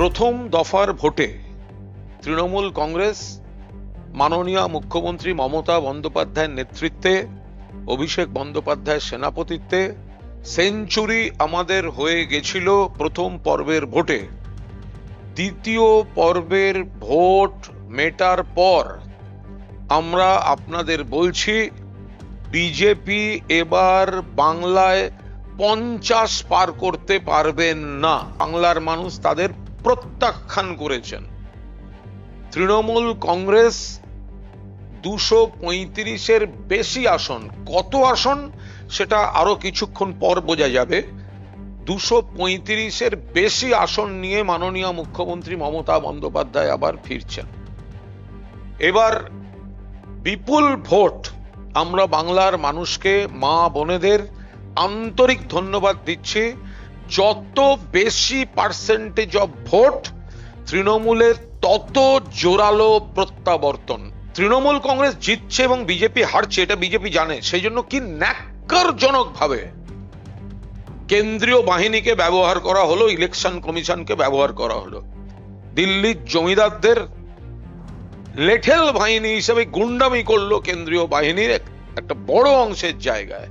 প্রথম দফার ভোটে তৃণমূল কংগ্রেস মাননীয় মুখ্যমন্ত্রী মমতা বন্দ্যোপাধ্যায়ের নেতৃত্বে, অভিষেক বন্দ্যোপাধ্যায়ের সেনাপতিত্বে সেঞ্চুরি আমাদের হয়ে গেছিল প্রথম পর্বের ভোটে। দ্বিতীয় পর্বের ভোট মেটার পর আমরা আপনাদের বলছি, বিজেপি এবার বাংলায় 50 পার করতে পারবেন না। বাংলার মানুষ তাদের প্রত্যাখ্যান করেছেন। তৃণমূল কংগ্রেস 235-এর বেশি আসন, কত আসন সেটা আরো কিছুক্ষণ পর বোঝা যাবে, 235-এর বেশি আসন নিয়ে মাননীয় মুখ্যমন্ত্রী মমতা বন্দ্যোপাধ্যায় আবার ফিরছেন। এবার বিপুল ভোট আমরা বাংলার মানুষকে, মা বোনেদের আন্তরিক ধন্যবাদ দিচ্ছি। যত বেশি পার্সেন্টেজ অফ ভোট তৃণমূলের, তত জোরালো প্রত্যাবর্তন। তৃণমূল কংগ্রেস জিতছে এবং বিজেপি হারছে, এটা বিজেপি জানে। সেই জন্য কি ন্যাক্কারজনক ভাবে কেন্দ্রীয় বাহিনীকে ব্যবহার করা হলো, ইলেকশন কমিশনকে ব্যবহার করা হলো। দিল্লির জমিদারদের লেঠেল বাহিনী হিসেবে গুন্ডামি করলো কেন্দ্রীয় বাহিনীর একটা বড় অংশের জায়গায়।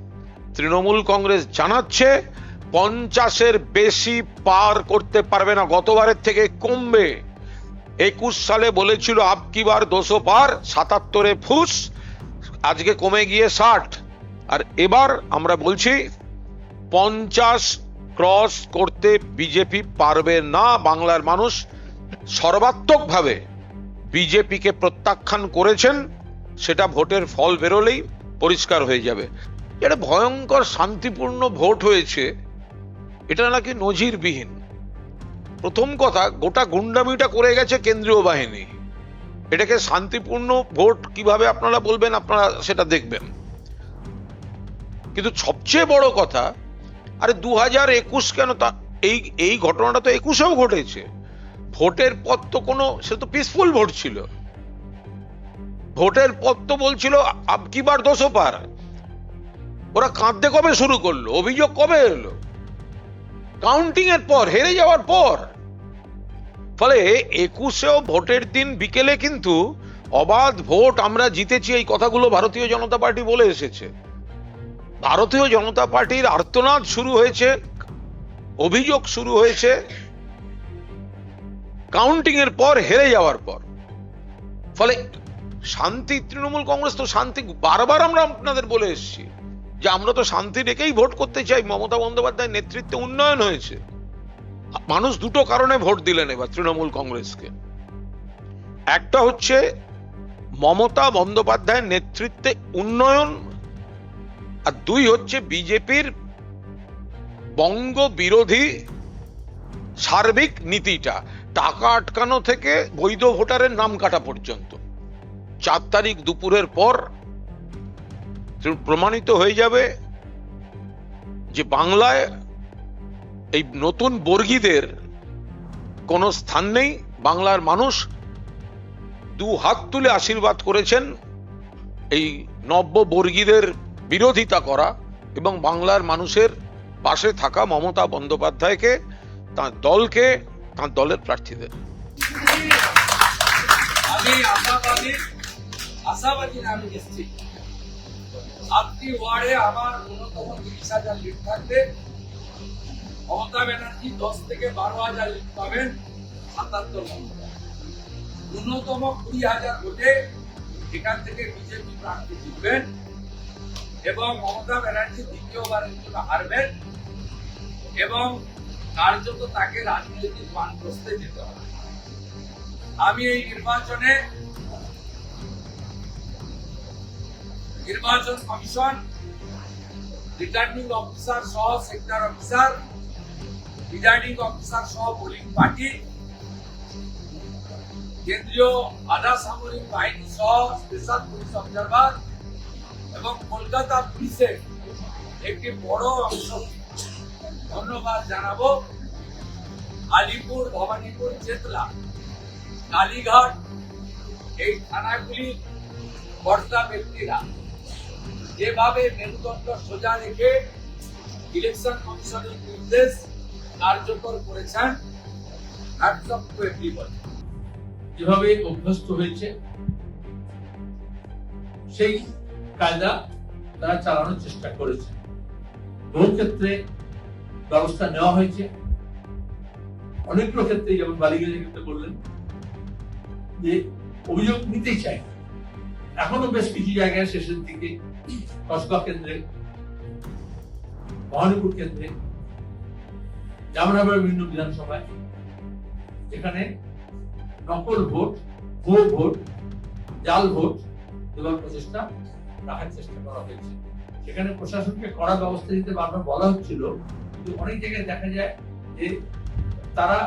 তৃণমূল কংগ্রেস জানাচ্ছে 50-এর বেশি পার করতে পারবে না, গতবারের থেকে কমবে। 21 সালে বলেছিল আবকি বার 200 পার, 77-এ ফুস, আজকে কমে গিয়ে 60। আর এবার আমরা বলছি 50 ক্রস করতে বিজেপি পারবে না। বাংলার মানুষ সর্বাত্মকভাবে বিজেপিকে প্রত্যাখ্যান করেছেন, সেটা ভোটের ফল বেরোলেই পরিষ্কার হয়ে যাবে। এটা ভয়ঙ্কর শান্তিপূর্ণ ভোট হয়েছে, এটা নাকি নজিরবিহীন। প্রথম কথা, গোটা গুন্ডামিটা করে গেছে কেন্দ্রীয় বাহিনী। এটাকে শান্তিপূর্ণ ভোট কিভাবে আপনারা বলবেন, আপনারা সেটা দেখবেন। কিন্তু সবচেয়ে বড় কথা, আরে 2021 কেন, তা এই ঘটনাটা তো 21-এও ঘটেছে। ভোটের পর তো কোনো, সে তো পিসফুল ভোট ছিল। ভোটের পর তো বলছিল আবকি বার 200 পার। ওরা কাঁদতে কবে শুরু করলো, অভিযোগ কবে এলো? কাউন্টিং এর পর, হেরে যাওয়ার পর। ফলে 21-এও ভোটের দিন বিকেলে কিন্তু অবাধ ভোট, আমরা জিতেছি, এই কথাগুলো ভারতীয় জনতা পার্টি বলে এসেছে। ভারতীয় জনতা পার্টির আর্তনাদ শুরু হয়েছে, অভিযোগ শুরু হয়েছে কাউন্টিং এর পর, হেরে যাওয়ার পর। ফলে শান্তি, তৃণমূল কংগ্রেস তো শান্তি, বারবার আমরা আপনাদের বলে এসেছি যে আমরা তো শান্তি রেখেই ভোট করতে চাই। মমতা বন্দ্যোপাধ্যায়ের নেতৃত্বে উন্নয়ন হয়েছে। মানুষ দুটো কারণে ভোট দিলেন এবার তৃণমূল কংগ্রেসকে। একটা হচ্ছে মমতা বন্দ্যোপাধ্যায়ের নেতৃত্বে উন্নয়ন, আর দুই হচ্ছে বিজেপির বঙ্গ বিরোধী সার্বিক নীতিটা, টাকা আটকানো থেকে বৈধ ভোটারের নাম কাটা পর্যন্ত। 4 তারিখ দুপুরের পর প্রমাণিত হয়ে যাবে যে বাংলায় এই নতুন বর্গীদের কোনো স্থান নেই। বাংলার মানুষ 2 হাত তুলে আশীর্বাদ করেছেন এই নব্য বর্গীদের বিরোধিতা করা এবং বাংলার মানুষের পাশে থাকা মমতা বন্দ্যোপাধ্যায়কে, তার দলকে, তার দলের প্রার্থীদের। আমি আশাবাদী আমি নিশ্চিত আপনি ওয়ার্ডে আমার ন্যূনতম 30,000 লিড থাকবে। মমতা ব্যানার্জি 10 থেকে 12,000 লিড পাবেন, 77 নম্বর। ন্যূনতম 20,000 ভোটে এখান থেকে বিজেপি প্রার্থী জিতবেন এবং মমতা ব্যানার্জি দ্বিতীয়বারের জন্য হারবেন এবং কার্যত তাকে রাজনৈতিক বানপ্রস্থে যেতে হবে। আমি এই নির্বাচন কমিশন, রিটার্নিং অফিসার সহ সেক্টর অফিসার, প্রিজাইডিং অফিসার সহ পোলিং পার্টি, কেন্দ্রীয় আধা সামরিক বাহিনী সহ স্পেশাল পুলিশ অবজারভার এবং কলকাতা পুলিশের একটি বড় অংশ ধন্যবাদ জানাবো। আলিপুর, ভবানীপুর, চেতলা, কালীঘাট এই থানাগুলির কর্তা ব্যক্তিরা যেভাবে মেরুদণ্ড সোজা রেখে ইলেকশন কমিশনের নির্দেশ কার্যকর করেছেন, হ্যাটস অফ টু এভরিবডি। যেভাবে অভ্যস্ত হয়েছে সেই কায়দা তারা চালানোর চেষ্টা করেছে। বহু ক্ষেত্রে ব্যবস্থা নেওয়া হয়েছে, অনেকগুলো ক্ষেত্রে, যেমন বালিগঞ্জের ক্ষেত্রে বললেন যে অভিযোগ নিতেই চাই না। এখনো বেশ কিছু জায়গায় শেষের দিকে কসবা কেন্দ্রে, ভবানীপুর কেন্দ্রে, জামনগরের বিভিন্ন বিধানসভায় যেখানে নকল ভোট, ভুয়ো ভোট, জাল ভোট দেওয়ার প্রচেষ্টা রাখার চেষ্টা করা হয়েছে। সেখানে প্রশাসনকে কড়া ব্যবস্থা নিতে বারবার বলা হচ্ছিল, কিন্তু অনেক জায়গায় দেখা যায় যে তারা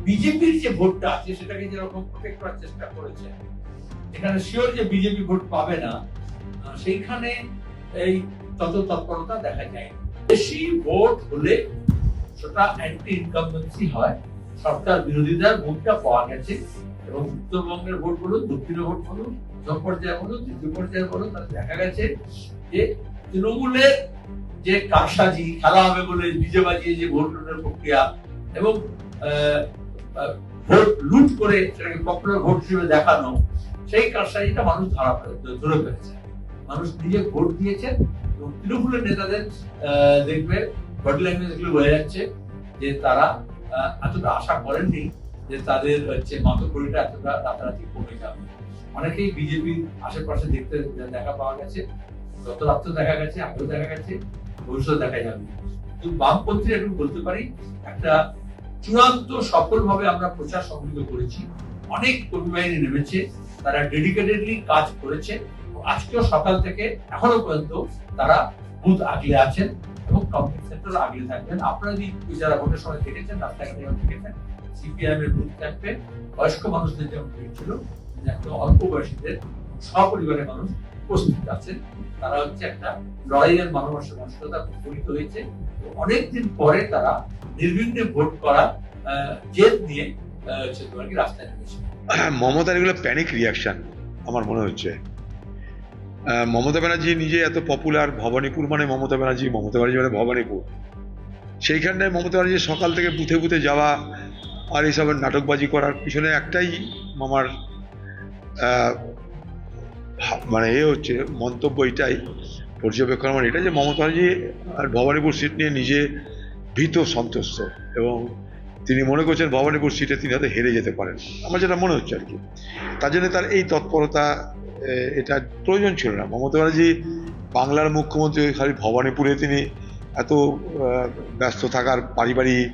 বিজেপির যে ভোটটা আছে সেটাকে যেরকম প্রোটেক্ট করার চেষ্টা করেছে, এখানে শিওর যে বিজেপি ভোট পাবে না, সেইখানে এই তত তৎপরতা দেখা যায়। বেশি ভোট হলে সেটা অ্যান্টি ইনকামবেন্সি হয়, সরকার বিরোধিতার ভোটটা পাওয়া গেছে। এবং উত্তরবঙ্গের ভোট বলুন, দক্ষিণের ভোট বলুন, প্রথম পর্যায়ে বলুন, দ্বিতীয় পর্যায়ে বলুন, তাতে দেখা গেছে যে তৃণমূলের যে কারসাজি খেলা হবে বলে ডিজে বাজিয়ে যে ভোট লুটের প্রক্রিয়া এবং ভোট লুট করে সেটাকে পপুলার ভোট হিসেবে দেখানো, সেই কারসাজিটা মানুষ ধরে ফেলেছে। মানুষ নিজে ভোট দিয়েছেন এবং তৃণমূলের নেতাদের দেখবে বডি ল্যাঙ্গুয়েজ এগুলো বোঝা যাচ্ছে যে তারা এতটা আশা করেননি যে তাদের মাতব্বরিটা এতটা রাতারাতি কমে যাবে। অনেকেই বিজেপির আশেপাশে দেখতে দেখা পাওয়া গেছে, গত রাত্রে দেখা গেছে, আগেও দেখা গেছে, ভবিষ্যৎ দেখা যাবে। কিন্তু বামপন্থী এখন বলতে পারি একটা চূড়ান্ত সফলভাবে আমরা প্রচার সংগঠিত করেছি। অনেক কর্মী বাহিনী নেমেছে, তারা ডেডিকেটেডলি কাজ করেছে। আজকেও সকাল থেকে এখনো পর্যন্ত তারা বুথ আগলে আছেন এবং কমিউনিটি সেন্টার আগলে থাকবেন। আপনারা যদি যারা ভোটের সময় দেখেছেন, রাস্তাঘাটে দেখেছেন, সিপিআইএম এর বুথ ক্যাম্পে বয়স্ক মানুষদের যেমন ভিড় ছিল, একদম অল্প বয়সীদের সপরিবারের মানুষ উপস্থিত আছেন। তারা একটা লড়াইয়ের মানসিকতা গঠিত হয়েছে। অনেকদিন পরে তারা নির্বিঘ্নে ভোট করার জেদ নিয়ে রাস্তায় নেমেছে। মমতার এগুলো প্যানিক রিয়াকশন আমার মনে হচ্ছে। মমতা ব্যানার্জি নিজে এত পপুলার, ভবানীপুর মানে মমতা ব্যানার্জি, মমতা ব্যানার্জি মানে ভবানীপুর। সেইখানটায় মমতা ব্যানার্জি সকাল থেকে বুথে বুথে যাওয়া আর এইসবের নাটকবাজি করার পিছনে একটাই আমার মানে হচ্ছে মন্তব্য, এটাই পর্যবেক্ষণ আমার এটা, যে মমতা ব্যানার্জি আর ভবানীপুর সিট নিয়ে নিজে ভীত সন্তুষ্ট এবং তিনি মনে করছেন ভবানীপুর সিটে তিনি হয়তো হেরে যেতে পারেন, আমার যেটা মনে হচ্ছে আর কি। তার জন্য তার এই তৎপরতা, এটা প্রয়োজন ছিল না। মমতা ব্যানার্জি বাংলার মুখ্যমন্ত্রী, খালি ভবানীপুরে তিনি এত ব্যস্ত থাকার পারিবারিক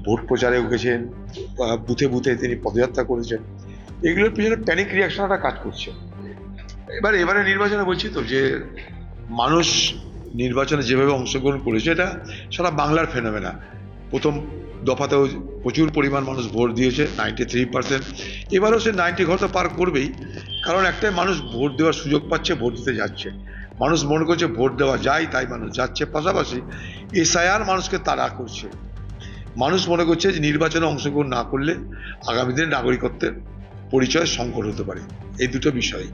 ভোট প্রচারে গেছেন, বুথে বুথে তিনি পদযাত্রা করেছেন, এগুলোর পিছনে প্যানিক রিয়াকশনটা কাজ করছে। এবারে নির্বাচনে বলছি তো যে মানুষ নির্বাচনে যেভাবে অংশগ্রহণ করেছে এটা সারা বাংলার ফেনোমেনা। প্রথম দফাতেও প্রচুর পরিমাণ মানুষ ভোট দিয়েছে, 93%। এবারও সে 90 ঘর তো পার করবেই, কারণ একটাই, মানুষ ভোট দেওয়ার সুযোগ পাচ্ছে, ভোট দিতে যাচ্ছে। মানুষ মনে করছে ভোট দেওয়া যায় তাই মানুষ যাচ্ছে। পাশাপাশি এসআইআর মানুষকে তাড়া করছে। মানুষ মনে করছে যে নির্বাচনে অংশগ্রহণ না করলে আগামী দিনে নাগরিকত্বের পরিচয় সংকট হতে পারে। এই দুটো বিষয়।